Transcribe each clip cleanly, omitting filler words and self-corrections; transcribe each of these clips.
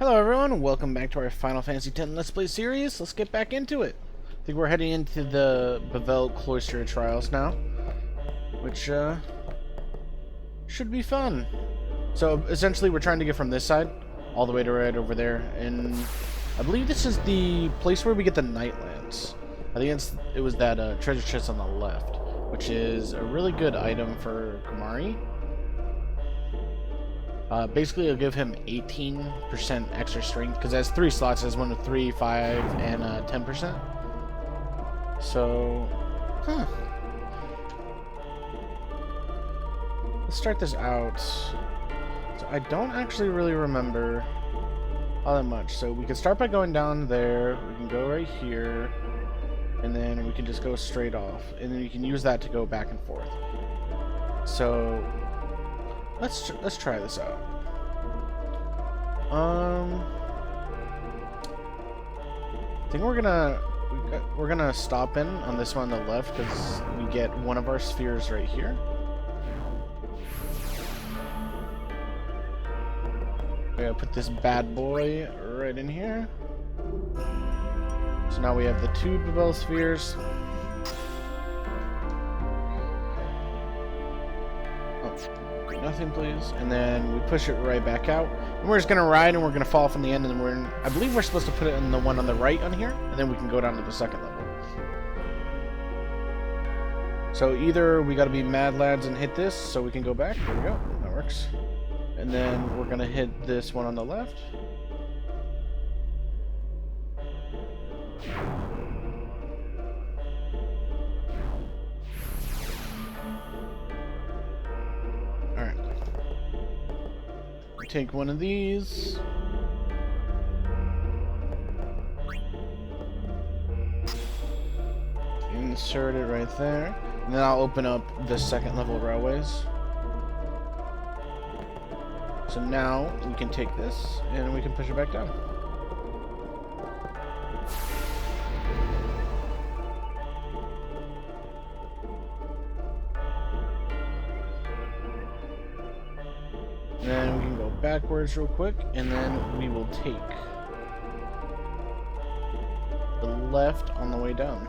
Hello everyone, welcome back to our Final Fantasy X Let's Play series. Let's get back into it. I think we're heading into the Bevelle Cloister trials now, which should be fun. So essentially we're trying to get from this side all the way to right over there, and I believe this is the place where we get the Nightlands. I think it was that treasure chest on the left, which is a really good item for Kumari. Basically, it'll give him 18% extra strength, because it has 3 slots. It has one with 3, 5, and 10%. So, let's start this out. So I don't actually really remember all that much. So we can start by going down there. We can go right here, and then we can just go straight off. And then you can use that to go back and forth. So let's try this out. I think we're gonna stop in on this one on the left because we get one of our spheres right here. We're gonna put this bad boy right in here. So now we have the 2 Bevelle spheres. Nothing, please. And then we push it right back out. And we're just gonna ride, and we're gonna fall from the end, and then I believe we're supposed to put it in the one on the right on here, and then we can go down to the second level. So either we gotta be mad lads and hit this, so we can go back. There we go. That works. And then we're gonna hit this one on the left. Take one of these. Insert it right there. And then I'll open up the second level railways. So now we can take this and we can push it back down. And then we can go backwards real quick, and then we will take the left on the way down.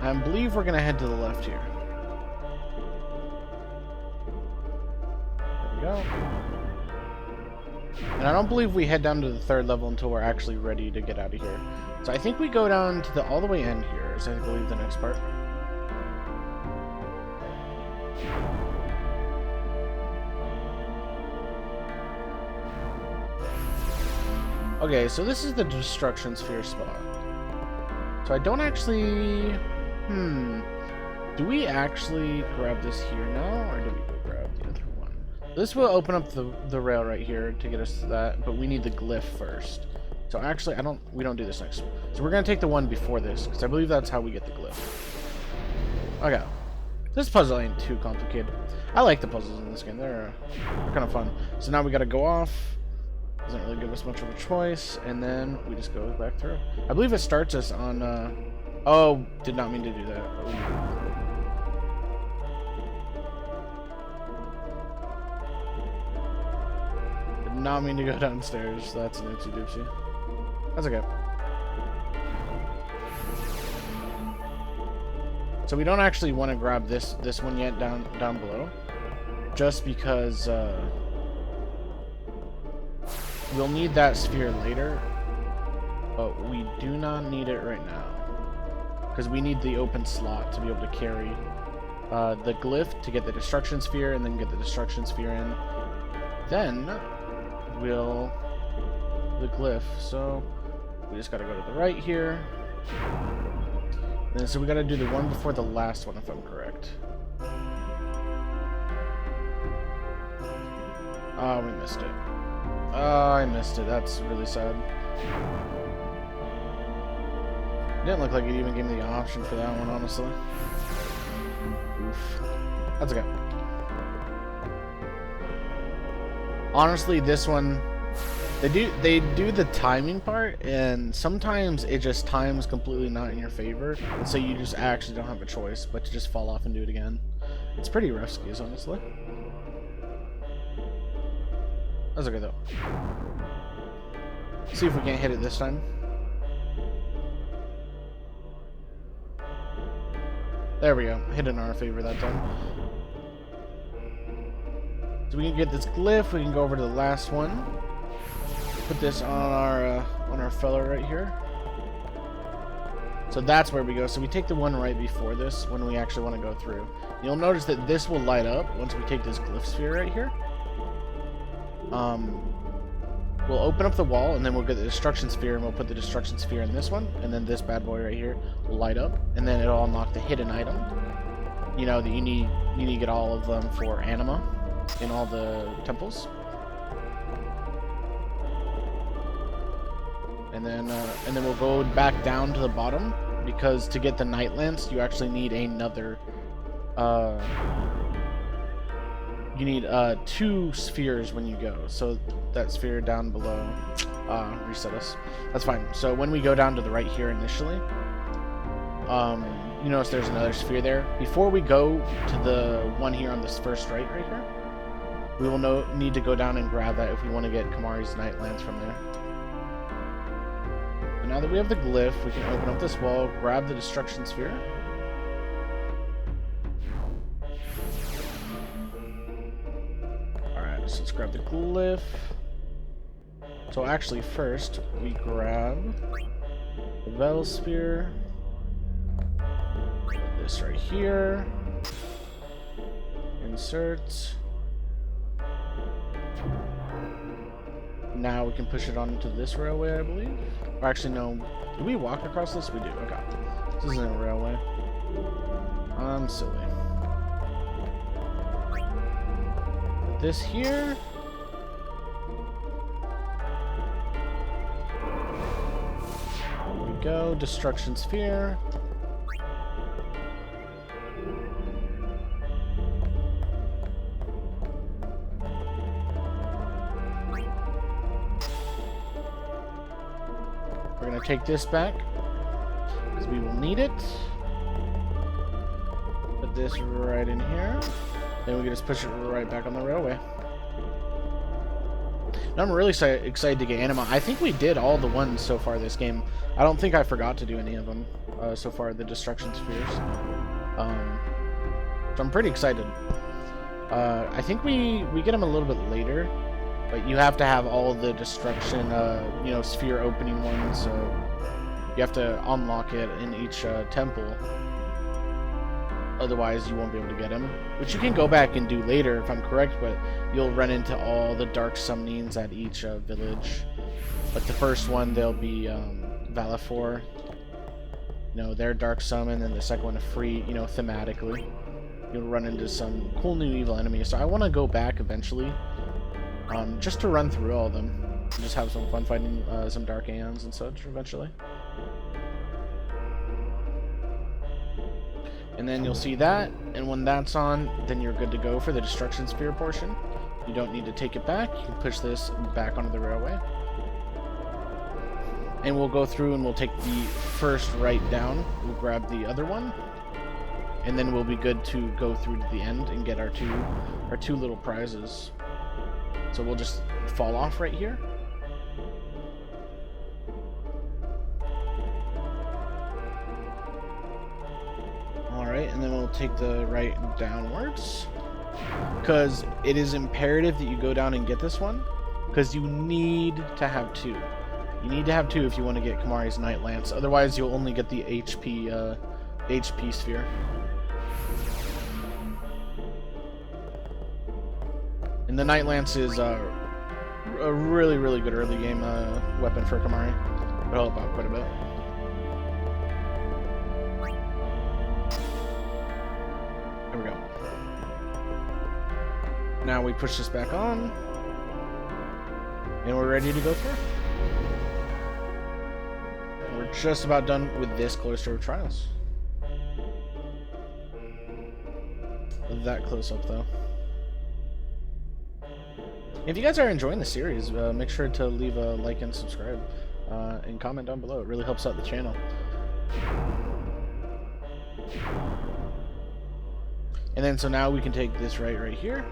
I believe we're gonna head to the left here. There we go. And I don't believe we head down to the 3rd level until we're actually ready to get out of here. So I think we go down to the all the way end here, is I believe the next part. Okay, so this is the destruction sphere spot. So I don't actually... Do we actually grab this here now, or do we go grab the other one? This will open up the rail right here to get us to that, but we need the glyph first. So actually, we don't do this next one. So we're gonna take the one before this, because I believe that's how we get the glyph. Okay. This puzzle ain't too complicated. I like the puzzles in this game. They're kind of fun. So now we gotta go off. Doesn't really give us much of a choice, and then we just go back through. I believe it starts us on, oh, did not mean to do that. Did not mean to go downstairs. That's an oopsie doopsie. That's okay. So we don't actually want to grab this one yet down below, just because we'll need that sphere later, but we do not need it right now because we need the open slot to be able to carry the glyph to get the destruction sphere, and then get the destruction sphere in. Then we'll the glyph. So we just gotta go to the right here. And so we gotta do the one before the last one, if I'm correct. Oh, we missed it. Oh, I missed it. That's really sad. Didn't look like it even gave me the option for that one, honestly. Oof. That's okay. Honestly, this one... They do the timing part, and sometimes it just times completely not in your favor, and so you just actually don't have a choice but to just fall off and do it again. It's pretty rough skis, honestly. That's okay, though. See if we can't hit it this time. There we go. Hit in our favor that time. So we can get this glyph. We can go over to the last one. Put this on our fella right here. So that's where we go. So we take the one right before this when we actually want to go through. You'll notice that this will light up once we take this glyph sphere right here. We'll open up the wall, and then we'll get the destruction sphere, and we'll put the destruction sphere in this one, and then this bad boy right here will light up, and then it'll unlock the hidden item. You know that you need to get all of them for anima in all the temples. And then we'll go back down to the bottom, because to get the night lance, you actually need another. You need 2 spheres when you go. So that sphere down below, reset us. That's fine. So when we go down to the right here initially, you notice there's another sphere there. Before we go to the one here on this first right here, we will need to go down and grab that if we want to get Kamari's night lance from there. And now that we have the glyph, we can open up this wall, grab the destruction sphere. So let's grab the glyph. So actually first we grab the Bevelle spear. Put this right here. Insert. Now we can push it onto this railway, I believe. Or actually no. Do we walk across this? We do. Okay. This isn't a railway. I'm silly. This here. There we go. Destruction sphere. We're gonna take this back because we will need it. Put this right in here. Then we can just push it right back on the railway. And I'm really excited to get anima. I think we did all the ones so far this game. I don't think I forgot to do any of them so far, the destruction spheres. So I'm pretty excited. I think we get them a little bit later, but you have to have all the destruction, you know, sphere opening ones. So you have to unlock it in each temple. Otherwise, you won't be able to get him. Which you can go back and do later, if I'm correct, but you'll run into all the dark summonings at each village. Like the first one, there'll be Valafor. You know, their dark summon, and the second one, a free, you know, thematically. You'll run into some cool new evil enemies. So I want to go back eventually, just to run through all of them. And just have some fun fighting some dark aeons and such eventually. And then you'll see that, and when that's on, then you're good to go for the destruction sphere portion. You don't need to take it back. You can push this back onto the railway. And we'll go through and we'll take the first right down. We'll grab the other one. And then we'll be good to go through to the end and get our two little prizes. So we'll just fall off right here. Alright, and then we'll take the right downwards. Because it is imperative that you go down and get this one. Because you need to have 2. You need to have 2 if you want to get Kamari's Night Lance. Otherwise, you'll only get the HP sphere. And the Night Lance is a really, really good early game weapon for Kamari. It'll help out quite a bit. There we go. Now we push this back on. And we're ready to go through. We're just about done with this Cloister of Trials. That close up, though. If you guys are enjoying the series, make sure to leave a like and subscribe, and comment down below. It really helps out the channel. And then so now we can take this right here.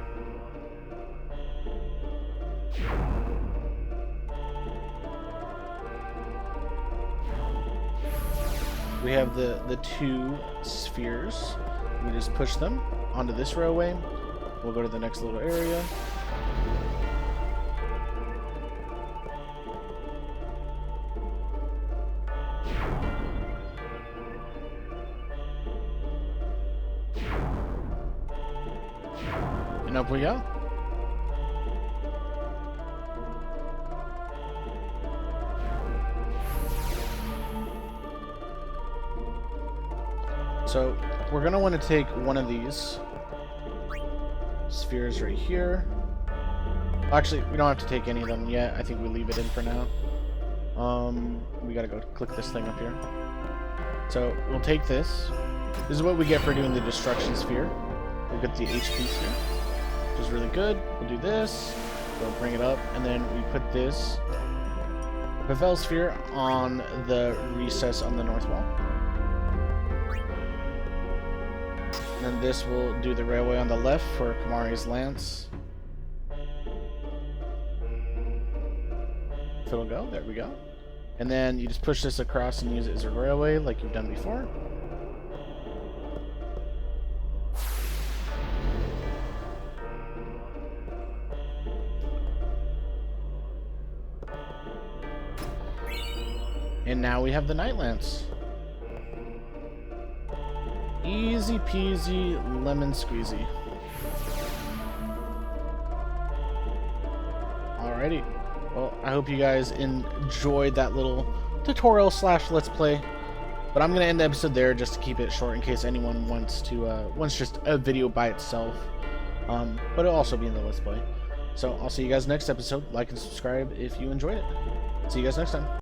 We have the two spheres. We just push them onto this railway. We'll go to the next little area. And up we go. So we're going to want to take one of these spheres right here. Actually, we don't have to take any of them yet. I think we leave it in for now. We got to go click this thing up here. So we'll take this. This is what we get for doing the destruction sphere. We'll get the HP sphere, which is really good. We'll do this. We'll bring it up, and then we put this Bevelle sphere on the recess on the north wall. And then this will do the railway on the left for Kamari's lance. If it'll go, there we go. And then you just push this across and use it as a railway like you've done before. And now we have the Night Lance. Easy peasy, lemon squeezy. Alrighty. Well, I hope you guys enjoyed that little tutorial slash let's play. But I'm gonna end the episode there just to keep it short in case anyone wants just a video by itself. But it'll also be in the let's play. So I'll see you guys next episode. Like and subscribe if you enjoyed it. See you guys next time.